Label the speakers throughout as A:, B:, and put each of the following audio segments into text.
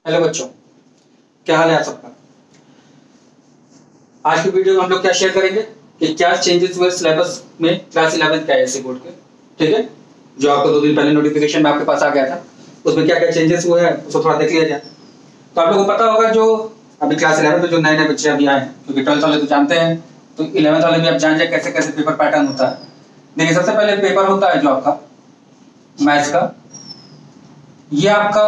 A: Hello बच्चों, क्या हाल है आप सबका। आज की वीडियो में हम लोग क्या शेयर करेंगे कि क्या चेंजेस हुए सिलेबस में क्लास 11 का एसए बोर्ड के। ठीक है, जो आपको 2 दिन पहले नोटिफिकेशन में आपके पास आ गया था, उसमें क्या क्या चेंजेस हुए हैं उसको थोड़ा देख लिया जाए। तो आप लोगों को पता होगा जो अभी क्लास 11 में जो नए नए बच्चे अभी आए हैं, क्योंकि 12th वाले तो जानते हैं, तो 11th वाले भी आप जान जाए कैसे कैसे पेपर पैटर्न होता है। देखिए, सबसे पहले पेपर होता है जो आपका मैथ्स का, ये आपका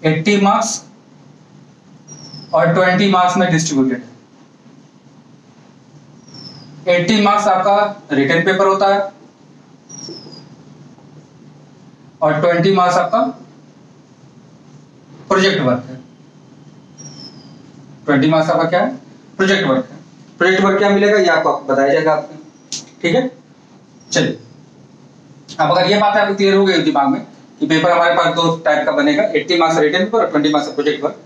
A: 80 मार्क्स और 20 मार्क्स में डिस्ट्रीब्यूटेड है। 80 मार्क्स आपका रिटन पेपर होता है और 20 मार्क्स आपका प्रोजेक्ट वर्क है। 20 मार्क्स आपका क्या है? प्रोजेक्ट वर्क है। प्रोजेक्ट वर्क क्या मिलेगा ये आपको बताया जाएगा आपको। ठीक है, चलिए, अब अगर ये बात आपको क्लियर हो गई दिमाग में कि पेपर हमारे पास 2 टाइप का बनेगा, 80 मार्क्स रिटन पेपर और 20 मार्क्स प्रोजेक्ट वर्क।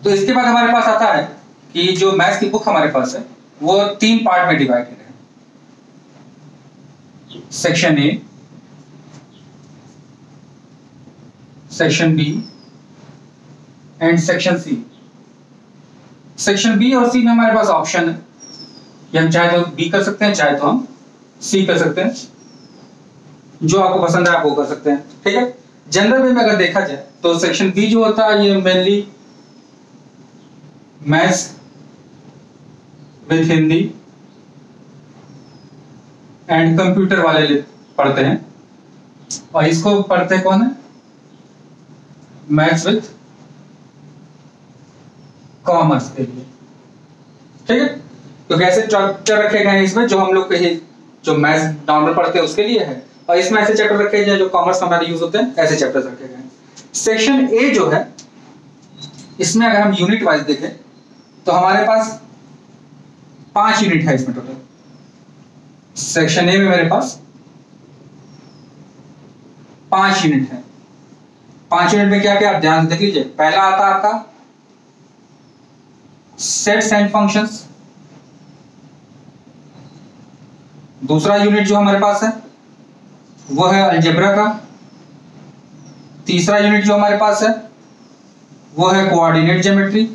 A: तो इसके बाद हमारे पास आता है कि जो मैथ्स की बुक हमारे पास है वो 3 पार्ट में डिवाइडेड है। Section A, section B and section C. Section B और सी में हमारे पास ऑप्शन है कि हम चाहे तो बी कर सकते हैं, चाहे तो हम सी कर सकते हैं, जो आपको पसंद है आप वो कर सकते हैं। ठीक है, जनरल वे में अगर देखा जाए तो सेक्शन बी जो होता है ये mainly maths with Hindi and computer वाले पढ़ते हैं, और इसको पढ़ते कौन है? मैथ्स विद कॉमर्स के लिए। ठीक है, तो कैसे चैप्टर रखे गए हैं इसमें जो हम लोग के जो मैथ्स नॉर्मल पढ़ते हैं उसके लिए है, और इसमें ऐसे चैप्टर रखे गए जो कॉमर्स का हमारे यूज होते हैं, ऐसे चैप्टर्स रखे गए हैं। सेक्शन ए जो है इसमें अगर हम यूनिट वाइज देखें तो हमारे पास 5 यूनिट है इसमें टोटल। सेक्शन ए में मेरे पास 5 यूनिट है। 5 यूनिट में क्या क्या आप ध्यान से देख लीजिए। पहला आता है आपका सेट्स एंड फंक्शंस। दूसरा यूनिट जो हमारे पास है वो है अलजेब्रा का। तीसरा यूनिट जो हमारे पास है वो है कोऑर्डिनेट ज्योमेट्री।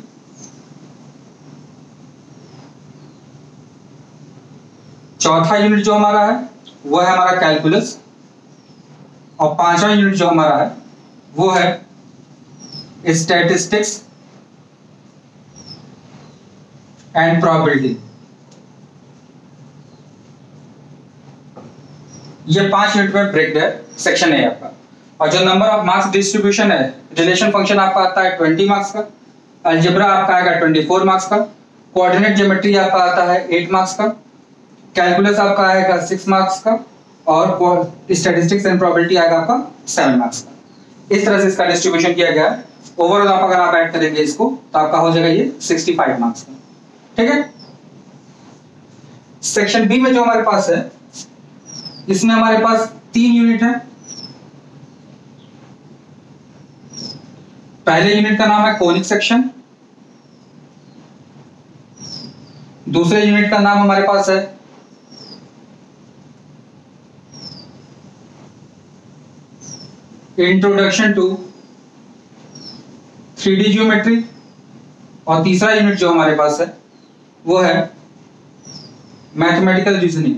A: चौथा यूनिट जो हमारा है वो है हमारा कैलकुलस, और 5वां यूनिट जो हमारा है वो है स्टैटिस्टिक्स एंड प्रोबेबिलिटी। ये 5 यूनिट में ब्रेक है सेक्शन ए आपका। और जो नंबर ऑफ मार्क्स डिस्ट्रीब्यूशन है, रिलेशन फंक्शन आपका आता है 20 मार्क्स का, अलजेब्रा आपका आएगा 24 मार्क्स का, कोऑर्डिनेट ज्योमेट्री आपका आता है 8 मार्क्स का, कैलकुलस आपका आएगा 6 मार्क्स का, और स्टैटिस्टिक्स एंड प्रोबेबिलिटी आएगा आपका 7 मार्क्स का। इस तरह से इसका डिस्ट्रीब्यूशन किया गया है। ओवरऑल आप अगर आप ऐड करेंगे इसको तो आपका हो जाएगा ये 65 मार्क्स का। ठीक है, सेक्शन बी में जो हमारे पास है इसमें हमारे पास 3 यूनिट है। पहले यूनिट का नाम है कोनिक सेक्शन। दूसरे यूनिट का नाम हमारे पास है इंट्रोडक्शन टू 3D ज्योमेट्री, और तीसरा यूनिट जो हमारे पास है वो है मैथमेटिकल रीजनिंग।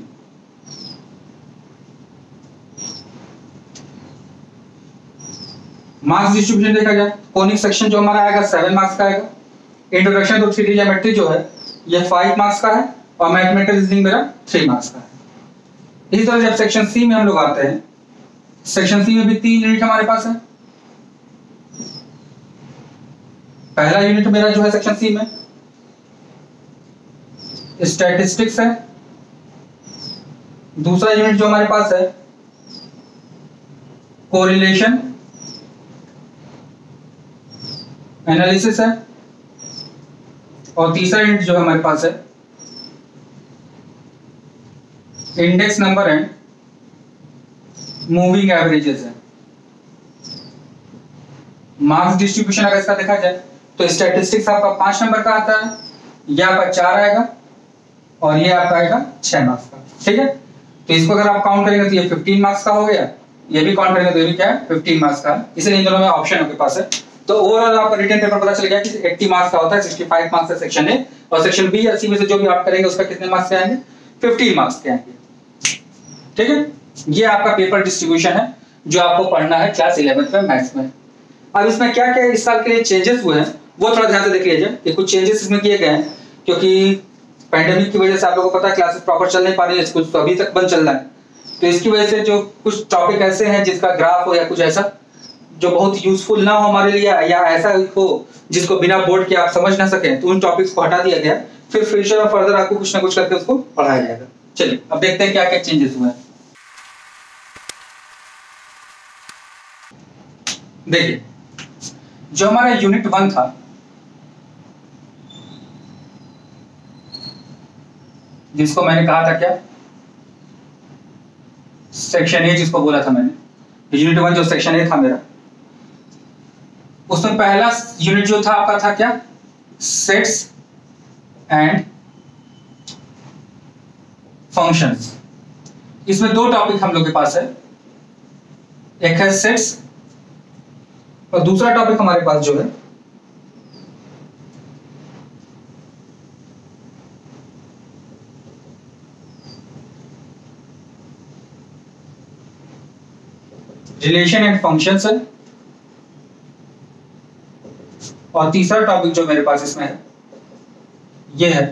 A: मार्क्स डिस्ट्रीब्यूशन देखा जाए, कोनिक सेक्शन जो हमारा आएगा 7 मार्क्स का आएगा, इंट्रोडक्शन टू 3D ज्योमेट्री जो है ये 5 मार्क्स का है, और मैथमेटिकल रीजनिंग मेरा 3 मार्क्स का है। इसी तरह जब सेक्शन सी में हम लोग आते हैं, सेक्शन सी में भी 3 यूनिट हमारे पास है। पहला यूनिट मेरा जो है सेक्शन सी में स्टैटिस्टिक्स है। दूसरा यूनिट जो हमारे पास है कोरिलेशन एनालिसिस है, और तीसरा यूनिट जो हमारे पास है index number and moving averages है। मार्क्स डिस्ट्रीब्यूशन अगर इसका देखा जाए तो स्टैटिस्टिक्स आपका 5 नंबर का आता है, ये आपका 4 आएगा, और ये आपका आएगा 6 मार्क्स का। ठीक है, तो इसको अगर आप काउंट करेंगे तो ये 15 मार्क्स का हो गया, ये भी काउंट करेंगे तो ये भी क्या है 15 मार्क्स का, इसलिए इन दोनों में ऑप्शन आपके पास है। तो ओवरऑल आपका रिटन पेपर पता चल गया कि 80 मार्क्स का होता है, 65 मार्क्स है सेक्शन ए, और सेक्शन बी या सी में से जो भी आप करेंगे उसका कितने मार्क्स के आएंगे, 15 मार्क्स के आएंगे। ठीक है, ये आपका पेपर डिस्ट्रीब्यूशन है जो आपको पढ़ना है क्लास 11th में मैथ्स में। अब इसमें क्या क्या इस साल के लिए चेंजेस हुए हैं वो थोड़ा ध्यान से देख लीजिए कि कुछ चेंजेस इसमें किए गए हैं, क्योंकि पैंडेमिक की वजह से आप लोगों को पता है क्लासेस प्रॉपर चल नहीं पा रही है, कुछ तो अभी तक बंद चल रहा है, तो इसकी वजह से जो कुछ टॉपिक ऐसे हैं जिसका ग्राफ हो या कुछ ऐसा जो बहुत यूजफुल ना हो हमारे लिए, या ऐसा हो जिसको बिना बोर्ड के आप समझ ना सकें, तो उन टॉपिक्स को हटा दिया गया। फिर फ्यूचर में फर्दर आपको कुछ ना कुछ करके उसको पढ़ाया जाएगा। चलिए अब देखते हैं क्या क्या चेंजेस हुए हैं। देखिए, जो हमारा यूनिट 1 था, जिसको मैंने कहा था क्या सेक्शन ए, जिसको बोला था मैंने यूनिट 1 जो सेक्शन ए था मेरा, उसमें पहला यूनिट जो था आपका था क्या, सेट्स एंड फंक्शंस। इसमें दो टॉपिक हम लोग के पास है, एक है सेट्स और दूसरा टॉपिक हमारे पास जो है रिलेशन एंड फंक्शंस है, और तीसरा टॉपिक जो मेरे पास इसमें है ये है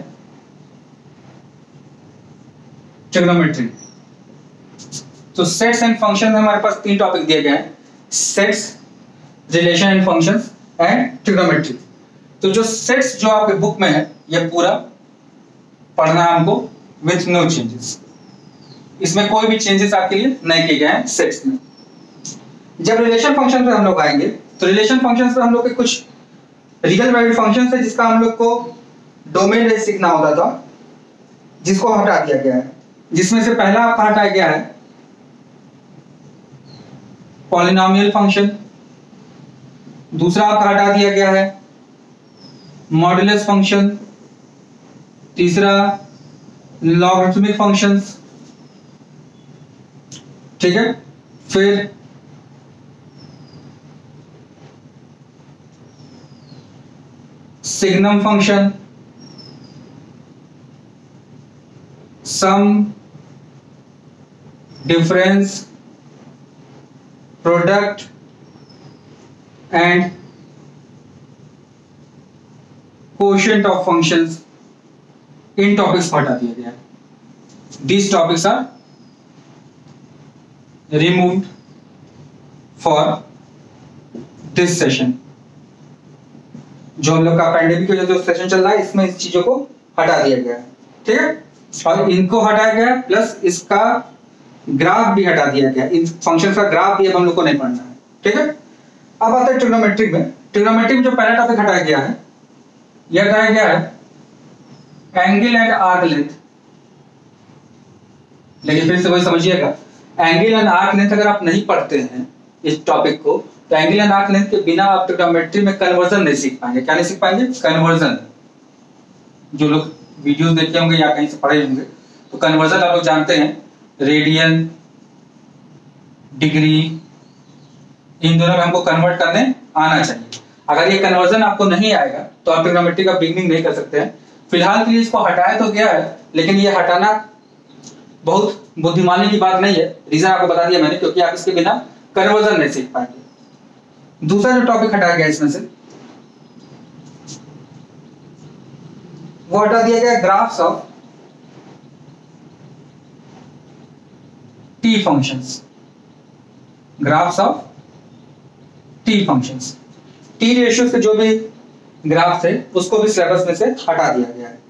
A: ट्रिग्नोमेट्री। तो सेट्स एंड फंक्शन में हमारे पास 3 टॉपिक दिए गए हैं, sets, relation and functions and trigonometry. तो जो सेट्स जो आपके बुक में है ये पूरा पढ़ना है हमको विथ नो चेंजेस, इसमें कोई भी चेंजेस आपके लिए नहीं किए गए हैं सेट्स में। जब रिलेशन फंक्शन पे हम लोग आएंगे तो रिलेशन फंक्शन पे हम लोग के कुछ रियल वैल्यूड फंक्शन है जिसका हम लोग को डोमेन रेंज सीखना होता था, जिसको हटा दिया गया है। जिसमें से पहला आपका हटाया गया है पॉलिनोमियल फंक्शन, दूसरा आपका हटा दिया गया है मॉडुलस फंक्शन, तीसरा लॉगरिथमिक फंक्शंस। ठीक है, फिर signum function, sum, difference, product and quotient of functions. इन टॉपिक्स को हटा दिया गया है। These topics are removed for this session। जो हम लोग का पैंडेमिक का जो सेशन चल रहा है इसमें इस चीजों को हटा दिया गया है। ठीक है, और इनको हटाया गया प्लस इसका ग्राफ भी हटा दिया गया, इन फंक्शन का ग्राफ भी अब हम लोग को नहीं पढ़ना है। ठीक है, अब आते हैं ट्रिग्नोमेट्री में। ट्रिग्नोमेट्री में जो पहला टॉपिक हटाया गया है यह हटाया गया है एंगल एंड आर्क लेंथ। लेकिन फिर से वही समझिएगा, एंगल एंड आर्क लेंथ अगर आप नहीं पढ़ते हैं इस टॉपिक को तो एंगल एंड आर्क लेंथ के बिना आप ट्रिग्नोमेट्री में कन्वर्जन नहीं सीख पाएंगे। क्या नहीं सीख पाएंगे? कन्वर्जन। जो लोग वीडियोस देखे होंगे या कहीं से पढ़े होंगे तो कन्वर्जन आप लोग जानते हैं, रेडियन, डिग्री, इन दोनों में हमको कन्वर्ट करने आना चाहिए। अगर ये कन्वर्जन आपको नहीं आएगा तो आप ट्रिग्नोमेट्री का बिगनिंग नहीं कर सकते हैं। फिलहाल के लिए इसको हटाया तो गया है, लेकिन ये हटाना बहुत बुद्धिमानी की बात नहीं है। रीजन आपको बता दिया मैंने, क्योंकि आप इसके बिना कन्वर्जन नहीं सीख पाएंगे। दूसरा जो टॉपिक हटाया गया इसमें से वो हटा दिया गया graphs of T functions. Graphs of T functions, T ratio के जो भी ग्राफ थे उसको भी सिलेबस में से हटा दिया गया है।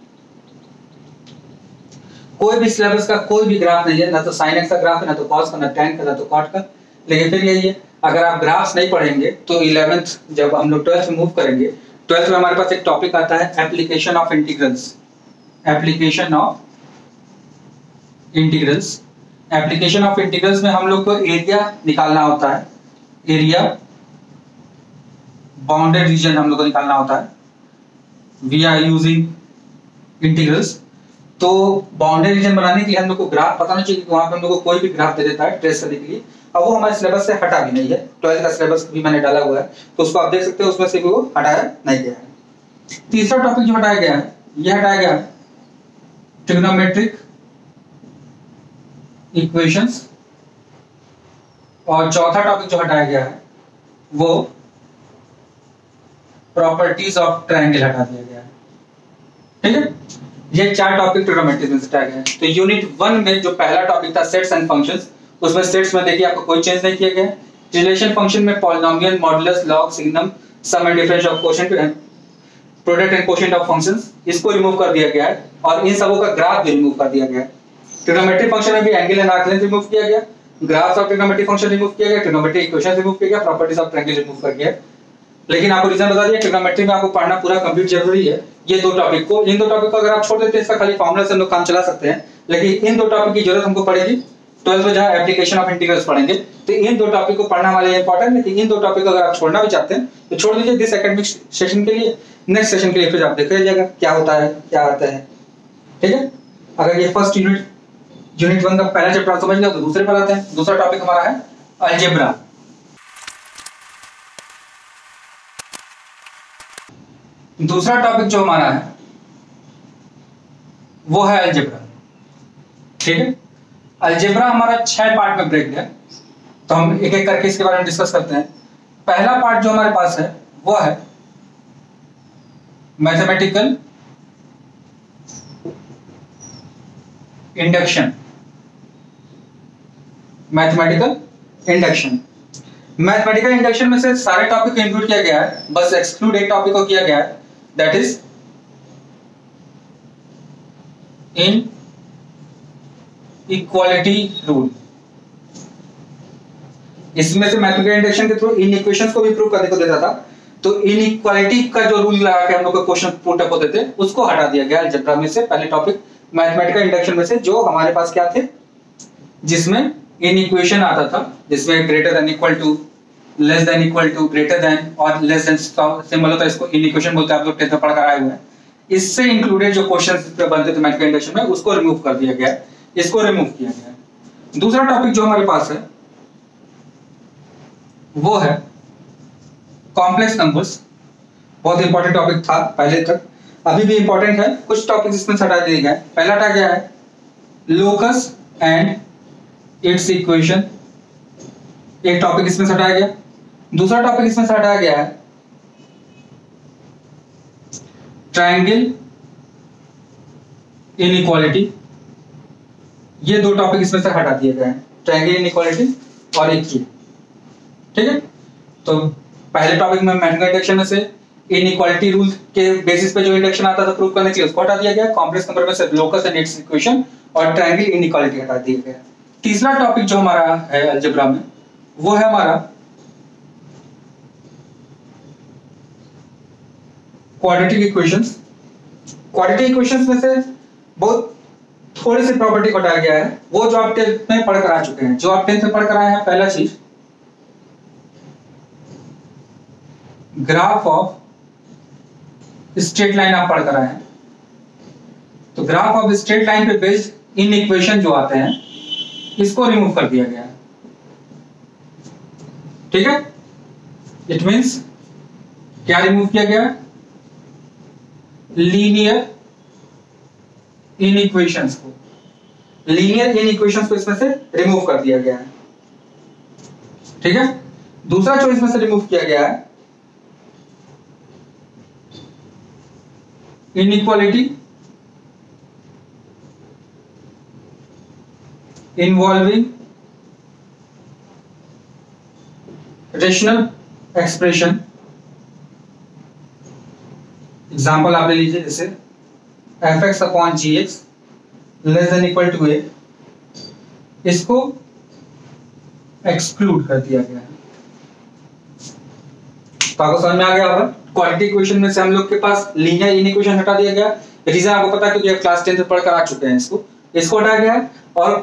A: कोई भी सिलेबस का कोई भी ग्राफ नहीं है, ना तो साइन एक्स का ग्राफ है, ना तो कॉस का, ना टैन का, ना तो कॉट का। लेकिन फिर यही है, अगर आप ग्राफ्स नहीं पढ़ेंगे तो 11th जब हम लोग 12th में मूव करेंगे, 12th में हमारे पास एक टॉपिक आता है application of integrals. Application of integrals, application of integrals में हम लोग को एरिया निकालना होता है, एरिया बाउंडेड रीजन हम लोग को निकालना होता है। We are using integrals. तो बाउंडेड रीजन बनाने के लिए हम लोग को ग्राफ पता नहीं चाहिए, वहां पे हम लोग को कोई भी ग्राफ दे देता है ट्रेस करने के लिए, अब वो हमारे सिलेबस से हटा भी नहीं है, 12th का सिलेबस भी मैंने डाला हुआ है, तो उसको आप देख सकते हो, उसमें से भी वो हटाया नहीं गया है। तीसरा टॉपिक जो हटाया गया है, ये हटाया गया है ट्रिग्नोमेट्रिक इक्वेशंस, और चौथा टॉपिक जो हटाया गया है वो प्रॉपर्टीज ऑफ ट्रायंगल हटा दिया गया है। ठीक है, ये 4 टॉपिक ट्रिग्नोमेट्री में हटाया गया है। तो यूनिट 1 में जो पहला टॉपिक था सेट्स एंड फंक्शंस, उसमें सेट्स में देखिए आपको कोई चेंज नहीं किया गया है। रिलेशन फंक्शन में polynomial, modulus, log, signum, sum and difference of quotient and product and quotient of functions, इसको रिमूव कर दिया गया है और इन सबों का ग्राफ भी रिमूव कर दिया गया है। ट्रिग्नोमेट्री फंक्शन में भी angle and arc length remove किया गया, graphs of trigonometry function remove किया गया, ट्रिग्नोमेट्री इक्वेशन रिमूव किया गया, प्रॉपर्टीज ऑफ ट्रायंगल रिमूव कर दिया। लेकिन आपको रीजन बता दिया, ट्रिग्नोमेट्री में आपको पढ़ना पूरा कंप्लीट जरूरी है। ये 2 टॉपिक को, इन 2 टॉपिक को अगर आप छोड़ देते हैं, इसका खाली फार्मूला से हम लोग काम चला सकते हैं, लेकिन इन 2 टॉपिक की जरूरत हमको पड़ेगी 12th में, जहां एप्लीकेशन ऑफ इंटीग्रल्स पढ़ेंगे। तो इन 2 टॉपिक को पढ़ना हमारे लिए इंपॉर्टेंट है, लेकिन इन 2 टॉपिक को अगर आप छोड़ना भी चाहते हैं तो छोड़ दीजिए दिस एकेडमिक सेशन के लिए। नेक्स्ट सेशन के लिए फिर आप देखते रहिएगा क्या होता है, क्या आता है। ठीक है, अगर ये फर्स्ट यूनिट 1 का पहला चैप्टर समझ लिया तो दूसरे पर आते हैं। दूसरा टॉपिक हमारा है अलजेब्रा। दूसरा टॉपिक जो हमारा है वो है अलजेब्रा। ठीक है, अलजेब्रा हमारा 6 पार्ट में ब्रेक है, तो हम एक एक करके इसके बारे में डिस्कस करते हैं। पहला पार्ट जो हमारे पास है वो है मैथमेटिकल इंडक्शन। मैथमेटिकल इंडक्शन में से सारे टॉपिक को इंक्लूड किया गया है, बस एक्सक्लूड एक टॉपिक को किया गया है, that is in equality rule. इसमें से मैथमेटिकल इंडक्शन के थ्रू इन इक्वेशंस को भी प्रूव करने को देता था, तो इन इक्वालिटी का जो रूल लगा के हम लोग को क्वेश्चन पुट अप होते थे उसको हटा दिया गया अलजेब्रा में से। पहले टॉपिक मैथमेटिकल इंडक्शन में से जो हमारे पास क्या थे, जिसमें इन इक्वेशन आता था, जिसमें greater than equal to, less than equal to, greater than और लेस देन सिंबल होता है, इसको इन इक्वेशन बोलते हैं, आप लोग 10th में पढ़ कर आए हुए हैं। इससे इंक्लूडेड जो क्वेश्चंस बनते थे मैथमेटिकल इंडक्शन में उसको रिमूव कर दिया गया, इसको रिमूव किया गया। दूसरा टॉपिक जो हमारे पास है वो है कॉम्प्लेक्स नंबर्स। बहुत इंपॉर्टेंट टॉपिक था पहले तक, अभी भी इंपॉर्टेंट है। कुछ टॉपिक इसमें हटा दिए गए। पहला हटा गया है लोकस एंड इट्स इक्वेशन, एक टॉपिक इसमें हटाया गया। दूसरा टॉपिक इसमें हटाया गया है ट्रायंगल इनइक्वालिटी। ये 2 टॉपिक इसमें से हटा दिए गए हैं, ट्रायंगल इनइक्वालिटी और एक ये। ठीक है, तो पहले टॉपिक में मैथमेटिकल इंडक्शन में से इनइक्वालिटी रूल के बेसिस पे जो इंडक्शन आता था प्रूव करने के लिए उसको हटा दिया गया। कॉम्प्लेक्स नंबर में से लोकस एंड इट्स इक्वेशन और ट्रायंगल इनइक्वालिटी हटा दिया गया। तीसरा टॉपिक जो हमारा है अलजेब्रा में वो है हमारा क्वाड्रेटिक इक्वेशंस। क्वाड्रेटिक इक्वेशंस में से बहुत थोड़ी सी प्रॉपर्टी को हटाया गया है, वो जो आप 10th में पढ़ कर आ चुके हैं। जो आप 10th में पढ़ कर आए हैं, पहला चीज ग्राफ ऑफ स्ट्रेट लाइन आप पढ़ कर आए हैं। तो ग्राफ ऑफ स्ट्रेट लाइन पे बेस्ड इन इक्वेशन जो आते हैं इसको रिमूव कर दिया गया है। ठीक है, इट मींस क्या रिमूव किया गया, लीनियर इन इक्वेशंस को, लीनियर इन इक्वेशंस को इसमें से रिमूव कर दिया गया है। ठीक है, दूसरा जो इसमें से रिमूव किया गया है inequality involving rational expression. Example आप ले लीजिए, जैसे fx upon gx less than equal to a, इसको एक्सक्लूड कर दिया गया है। तो आपको समझ में आ गया होगा, क्वाड्रेटिक इक्वेशन में से हम लोग के पास लीनियर इनइक्वेशन हटा दिया गया। रीजन आपको पता है क्योंकि आप क्लास 10 में पढ़कर आ चुके हैं, इसको हटाया गया है। और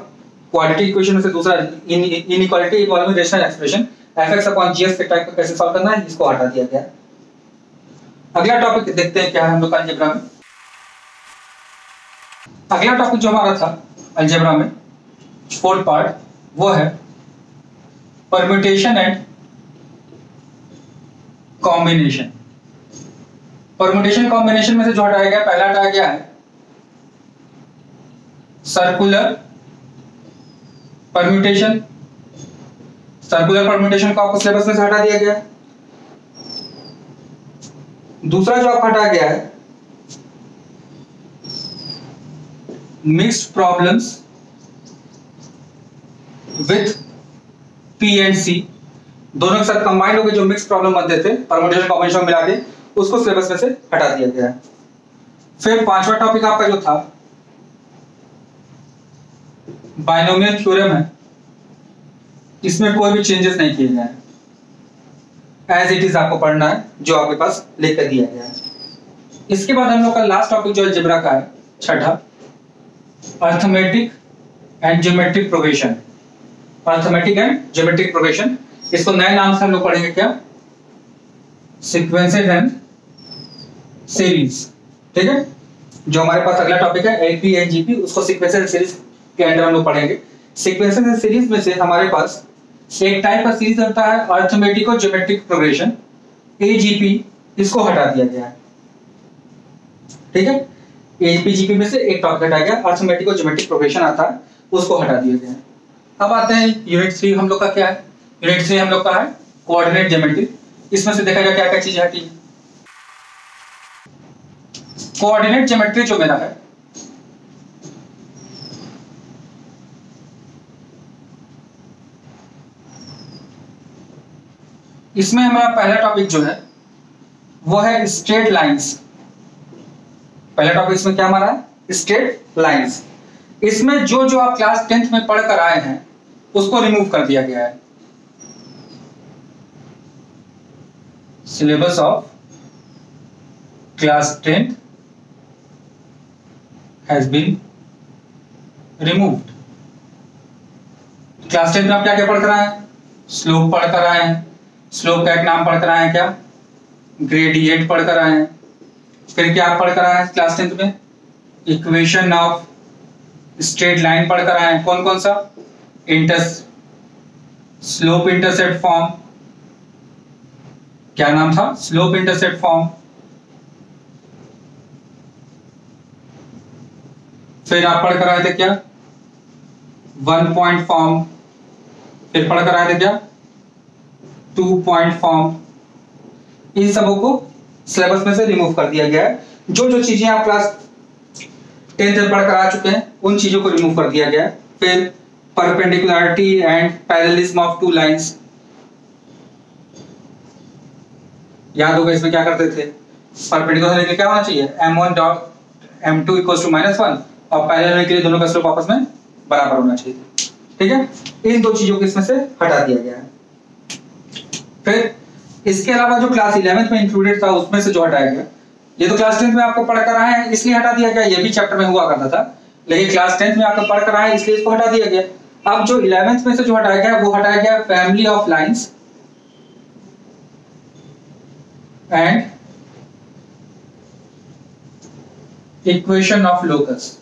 A: क्वाड्रेटिक इक्वेशन में से दूसरा inequality involving rational expression fx upon gx के टाइप को कैसे सॉल्व करना है, इसको हटा दिया गया। अगला टॉपिक देखते हैं क्या है हम लोग अलजेब्रा में। अगला टॉपिक जो हमारा था अलजेब्रा में 4th पार्ट वो है permutation and combination. Permutation combination में से जो हटाया गया, पहला हटाया गया है सर्कुलर परम्यूटेशन। सर्कुलर परम्यूटेशन को आपको सिलेबस में से हटा दिया गया। दूसरा जो आपको हटाया गया है mixed problems with P and C, दोनों के साथ कंबाइंड होकर जो मिक्स प्रॉब्लम बनते थे परम्यूटेशन कॉम्बिनेशन मिला के, उसको सिलेबस में से हटा दिया गया है। फिर पांचवा टॉपिक आपका जो था बाइनोमियल थ्योरम है, इसमें कोई भी चेंजेस नहीं किए गए हैं, एज इट इज आपको पढ़ना है जो आपके पास लिख कर दिया गया है। इसके बाद हम लोग का लास्ट टॉपिक जो अलजेब्रा का है, छठा, arithmetic and geometric progression. Arithmetic and geometric progression, इसको नए नाम से हम लोग पढ़ेंगे क्या, सीक्वेंसेस एंड सीरीज। ठीक है, जो हमारे पास अगला टॉपिक है एलपी एंड जीपी, उसको सीक्वेंसेस एंड सीरीज के अंदर हम लोग पढ़ेंगे। सीक्वेंसेस एंड सीरीज में से हमारे पास एक टाइप का सीरीज होता है अर्थमेटिक और ज्योमेट्रिक प्रोग्रेशन, एजीपी, इसको हटा दिया गया है। ठीक है, एजीपी जीपी में से एक टॉपिक हटाया गया, अर्थमेटिक और ज्योमेट्रिक प्रोग्रेशन आता है, उसको हटा दिया गया है। अब आते हैं यूनिट 3 हम लोग का क्या है, यूनिट 3 हम लोग का है कोऑर्डिनेट ज्योमेट्री। इसमें से देखा जाए क्या क्या चीजें हटी है। कोऑर्डिनेट ज्योमेट्री जो मेरा है इसमें हमारा पहला टॉपिक जो है वो है स्ट्रेट लाइंस। पहला टॉपिक इसमें क्या हमारा है, स्ट्रेट लाइंस। इसमें जो जो आप क्लास 10th में पढ़ कर आए हैं उसको रिमूव कर दिया गया है। Syllabus of class 10th has been removed. Class 10th में आप क्या क्या पढ़ कर आए हैं, स्लोप पढ़ कर आए हैं, स्लोप का एक नाम पढ़ कर आए हैं क्या, ग्रेडियंट पढ़ कर आए हैं। फिर क्या पढ़ कर आए हैं क्लास 10th में, इक्वेशन ऑफ स्ट्रेट लाइन पढ़ कर आए हैं। कौन कौन सा, स्लोप इंटरसेप्ट फॉर्म, क्या नाम था, स्लोप इंटरसेप्ट फॉर्म। फिर आप पढ़ कर आए थे क्या, 1 पॉइंट फॉर्म। फिर पढ़ कर आए थे क्या, 2 पॉइंट फॉर्म। इन सबों को सिलेबस में से रिमूव कर दिया गया है। जो जो चीजें आप क्लास 10th में पढ़ कर आ चुके हैं उन चीजों को रिमूव कर दिया गया है। फिर perpendicularity and parallelism of two lines, याद होगा इसमें क्या करते थे, परपेंडिकुलर के क्या होना चाहिए, m1 dot m2 equals to -1, और पैरेलल के लिए दोनों का स्लोप आपस में बराबर होना चाहिए। ठीक है, इन दो चीजों को इसमें से हटा दिया गया है। फिर इसके अलावा जो क्लास 11th में इंक्लूडेड था उसमें से जो हटाया गया, ये तो क्लास 10th में आपको पढ़ कर आए हैं इसलिए हटा दिया गया, ये भी चैप्टर में हुआ करता था, लेकिन क्लास 10th में आपको पढ़ कर आए इसलिए इसको हटा दिया गया। अब जो 11th में से जो हटाया गया वो हटाया गया family of lines and equation of locus.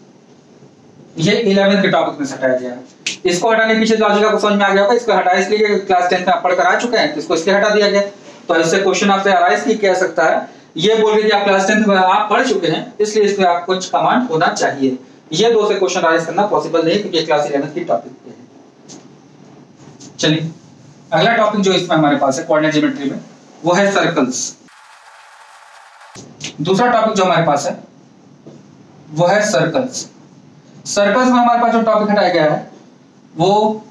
A: ये 11th के टॉपिक में से हटाया गया है। इसको हटाने के पीछे लॉजिक आपको समझ में आ गया होगा, इसको हटाया इसलिए क्लास 10th में आप पढ़ कर आ चुके हैं तो इसको इसलिए हटा दिया गया। तो इससे क्वेश्चन आपसे अराइज की कह सकता है, ये बोल के कि आप क्लास 10th में आप पढ़ चुके हैं इसलिए इसमें आपको कुछ कमांड होना चाहिए। ये दो से क्वेश्चन अराइज करना पॉसिबल नहीं क्योंकि क्लास 11th की टॉपिक पे है। चलिए अगला टॉपिक जो इसमें हमारे पास है कोऑर्डिनेट ज्योमेट्री में वो है सर्कल्स। दूसरा टॉपिक जो हमारे पास है वो है सर्कल्स। सर्कल्स में हमारे पास जो टॉपिक हटाया गया है वो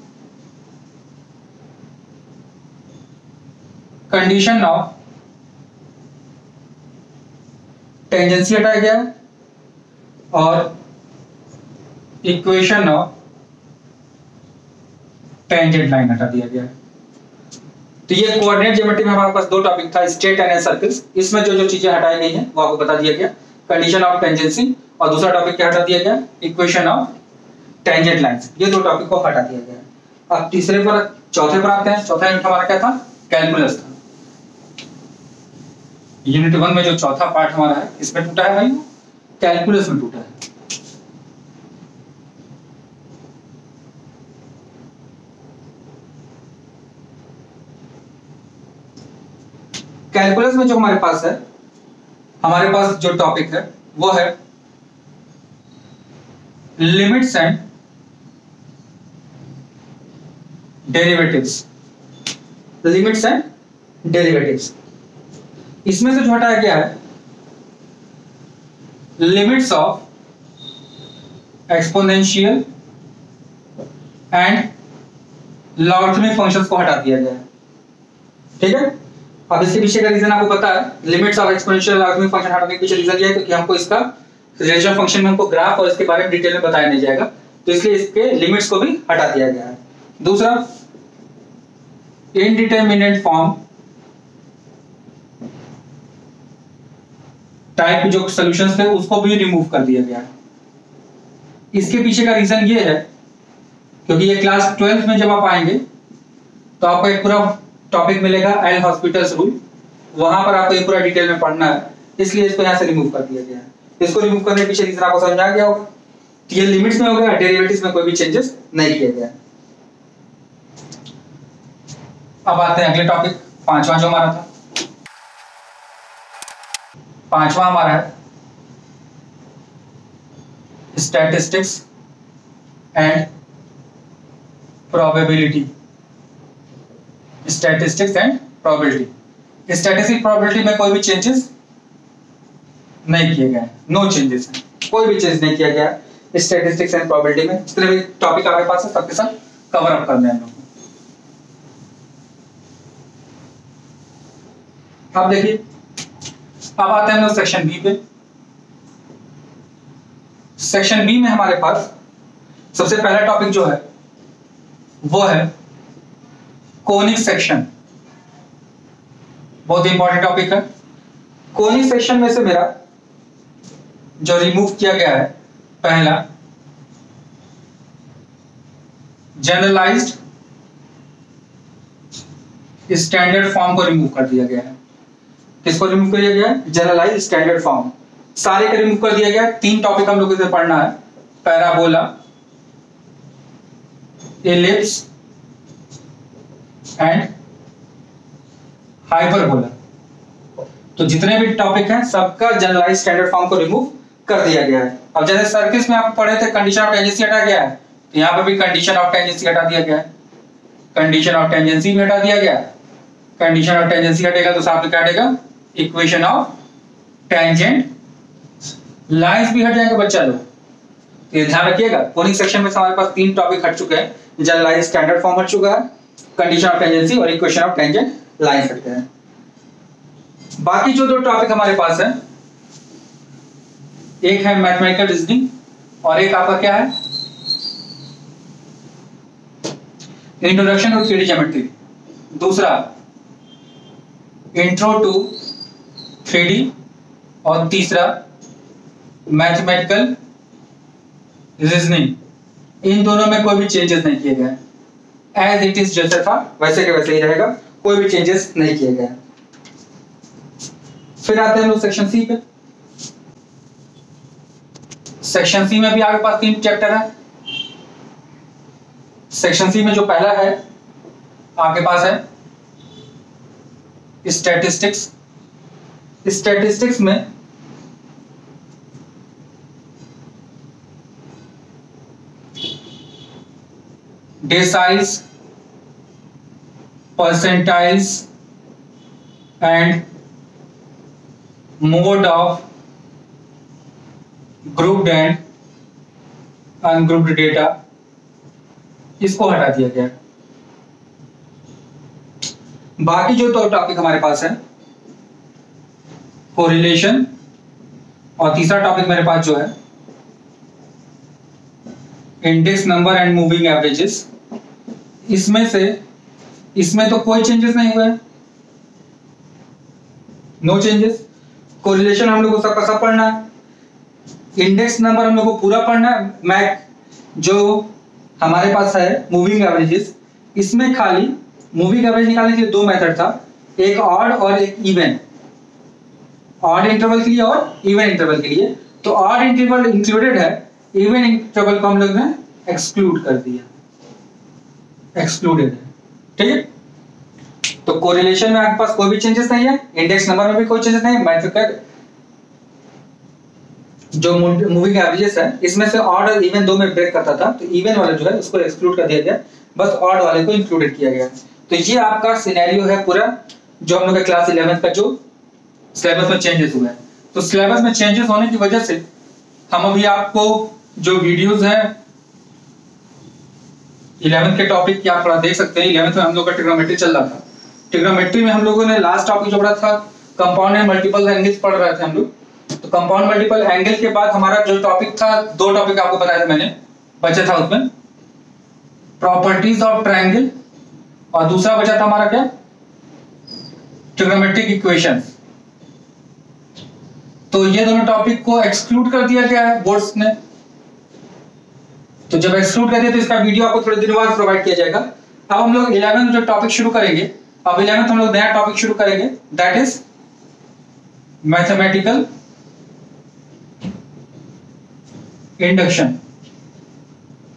A: कंडीशन ऑफ टेंजेंसी हटाया गया और इक्वेशन ऑफ टेंजेंट लाइन हटा दिया गया। तो ये कोऑर्डिनेट ज्योमेट्री में हमारे पास दो टॉपिक था, स्ट्रेट एंड सर्कल्स। इसमें जो जो चीजें हटाई गई हैं वो आपको बता दिया गया, कंडीशन ऑफ टेंजेंसी और दूसरा टॉपिक क्या हटा दिया गया, इक्वेशन ऑफ टेंजेंट लाइंस। ये दो टॉपिक को हटा दिया गया। अब तीसरे पर चौथे पर आते हैं। चौथा यूनिट हमारा क्या था, कैलकुलस था। यूनिट 1 में जो चौथा पार्ट हमारा है इसमें टूटा है भाई, कैलकुलस में टूटा है। कैलकुलस में जो हमारे पास है, हमारे पास जो टॉपिक है वो है limits and derivatives. Limits and derivatives, इसमें से जो हटाया गया है limits of exponential and logarithmic functions को हटा दिया गया है। ठीक है, अब इसके पीछे का रीजन आपको पता है। Limits of exponential logarithmic function हटाने के पीछे रीजन ये है क्योंकि हमको इसका रिलेशन फंक्शन में हमको ग्राफ और इसके बारे में डिटेल में बताया नहीं जाएगा, तो इसलिए इसके लिमिट्स को भी हटा दिया गया है। दूसरा, इनडिटरमिनेट फॉर्म टाइप जो सॉल्यूशंस थे उसको भी रिमूव कर दिया गया है। इसके पीछे का रीजन ये है क्योंकि ये क्लास 12th में जब आप आएंगे तो आपको एक पूरा टॉपिक मिलेगा एल हॉस्पिटल्स रूल, वहां पर आपको ये पूरा डिटेल में पढ़ना है, इसलिए इसको यहाँ से रिमूव कर दिया गया है। इसको रिमूव करने के पीछे रीजन आपको समझ आ गया होगा। ये लिमिट्स में हो गया, डेरिवेटिव्स में कोई भी चेंजेस नहीं किया गया। अब आते हैं अगले टॉपिक, पांचवा जो हमारा था। पांचवा हमारा है statistics and probability. Statistics and probability, statistic probability में कोई भी चेंजेस नहीं किए गए, नो चेंजेस, कोई भी चेंज नहीं किया गया स्टैटिस्टिक्स एंड प्रोबेबिलिटी में। जितने भी टॉपिक आपके पास है सबके साथ कवर अप करने हैं। अब देखिए, अब आते हैं हम लोग सेक्शन बी पे। सेक्शन बी में हमारे पास सबसे पहला टॉपिक जो है वो है कोनिक सेक्शन। बहुत इंपॉर्टेंट टॉपिक है। कोनिक सेक्शन में से मेरा जो रिमूव किया गया है, पहला जनरलाइज्ड स्टैंडर्ड फॉर्म को रिमूव कर दिया गया है। किसको रिमूव किया गया है? जनरलाइज्ड स्टैंडर्ड फॉर्म, सारे का रिमूव कर दिया गया। तीन टॉपिक हम लोग इसे पढ़ना है, पैराबोला, एलिप्स एंड हाइपरबोला। तो जितने भी टॉपिक हैं सबका जनरलाइज्ड स्टैंडर्ड फॉर्म को रिमूव कर दिया गया है। अब जैसे सर्किट्स में आप पढ़े थे कंडीशन ऑफ टेंजेंसी हटा गया है, तो यहाँ पर भी कंडीशन ऑफ टेंजेंसी हटा दिया गया है। कंडीशन ऑफ टेंजेंसी भी हटा दिया गया। कंडीशन ऑफ टेंजेंसी हटेगा तो साथ में क्या हटेगा? इक्वेशन ऑफ टेंजेंट लाइंस भी हट जाएंगे बच्चा लोग, तो ध्यान रखिएगा। कोनिक सेक्शन में हमारे पास तीन टॉपिक हट चुके हैं, जनरलाइज्ड स्टैंडर्ड फॉर्म हट चुका है, कंडीशन ऑफ टेंजेंसी और इक्वेशन ऑफ टेंजेंट लाइंस हटते हैं। बाकी जो दो टॉपिक हमारे पास है, एक है मैथमेटिकल रीजनिंग और एक आपका क्या है? Introduction to 3D geometry. दूसरा इंट्रो टू 3D और तीसरा मैथमेटिकल रीजनिंग। इन दोनों में कोई भी चेंजेस नहीं किए गए, एज इट इज जैसा था वैसे के वैसे ही रहेगा, कोई भी चेंजेस नहीं किए गए। फिर आते हैं लोग सेक्शन सी पे। सेक्शन सी में भी आपके पास तीन चैप्टर है। सेक्शन सी में जो पहला है आपके पास है स्टैटिस्टिक्स। स्टैटिस्टिक्स में deciles, percentiles and mode of grouped and ungrouped data, इसको हटा दिया गया। बाकी जो दो टॉपिक हमारे पास है, कोरिलेशन और तीसरा टॉपिक मेरे पास जो है index number and moving averages, इसमें तो कोई चेंजेस नहीं हुए, नो चेंजेस। कोरिलेशन हम लोग को सबका सब पढ़ना है, इंडेक्स नंबर हम लोग को पूरा पढ़ना है। मैक जो हमारे पास है मूविंग एवरेजेस, इसमें खाली मूविंग एवरेज निकालने के लिए दो मेथड था, एक ऑड और एक इवन। ऑड इंटरवल के लिए और इवन इंटरवल के लिए। तो ऑड इंटरवल इंक्लूडेड है, इवन इंटरवल को हम लोग ने एक्सक्लूड कर दिया, एक्सक्लूडेड है। ठीक है, तो कोरिलेशन में आपके पास कोई भी चेंजेस नहीं है, इंडेक्स नंबर में भी कोई चेंजेस नहीं है, मैथमेटिकल जो मूवी के एवरेजेस है इसमें से ऑड और इवन दो में ब्रेक करता था, तो इवन वाला जो है उसको एक्सक्लूड कर दिया गया, बस ऑड वाले को इंक्लूडेड किया गया। तो ये आपका सिनेरियो है पूरा जो हम लोग के क्लास 11 का जो सिलेबस में चेंजेस हुए हैं। तो सिलेबस में चेंजेस होने की वजह से हम अभी आपको जो वीडियोस हैं 11th के टॉपिक की आप थोड़ा देख सकते हैं। 11th में हम लोग का ट्रिग्नोमेट्री चल रहा था। ट्रिग्नोमेट्री में हम लोगों ने लास्ट टॉपिक जो पढ़ा था कंपाउंड एंड मल्टीपल एंगल्स पढ़ रहे थे हम लोग। तो कंपाउंड मल्टीपल एंगल के बाद हमारा जो टॉपिक था, दो टॉपिक आपको बताया था मैंने, बचा था उसमें प्रॉपर्टीज ऑफ ट्रायंगल और दूसरा बचा था हमारा क्या, ट्रिग्नोमेट्रिक इक्वेशंस। तो ये दोनों टॉपिक को एक्सक्लूड कर दिया गया है बोर्ड्स ने। तो जब एक्सक्लूड कर दिया तो इसका वीडियो आपको थोड़े दिन बाद प्रोवाइड किया जाएगा। अब हम लोग 11th जो टॉपिक शुरू करेंगे, अब 11th हम लोग नया टॉपिक शुरू करेंगे, that is mathematical induction.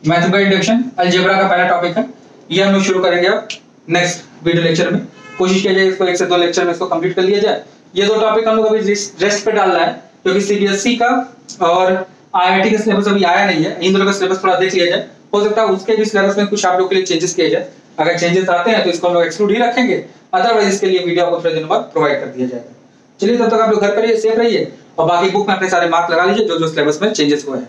A: Mathematical induction algebra का पहला टॉपिक है, ये हम लोग शुरू करेंगे अब नेक्स्ट वीडियो लेक्चर में। कोशिश किया जाए इसको 1 से 2 लेक्चर में इसको कंप्लीट कर लिया जाए। ये दो टॉपिक हम लोग अभी रेस्ट पे डालना है क्योंकि सीबीएसई का और आईआईटी का सिलेबस अभी आया नहीं है। इन दोनों का सिलेबस थोड़ा देख लिया जाए, हो सकता है उसके भी सिलेबस में कुछ आप लोग के लिए चेंजेस किए जाए। अगर चेंजेस आते हैं तो इसको हम लोग एक्सक्लूड ही रखेंगे, अदरवाइज इसके लिए वीडियो आपको थोड़े दिन बाद प्रोवाइड कर दिया जाएगा। चलिए तब तक आप लोग घर पर रहिए, सेफ रहिए और बाकी बुक में अपने सारे मार्क लगा लीजिए जो जो सिलेबस में चेंजेस हुए हैं।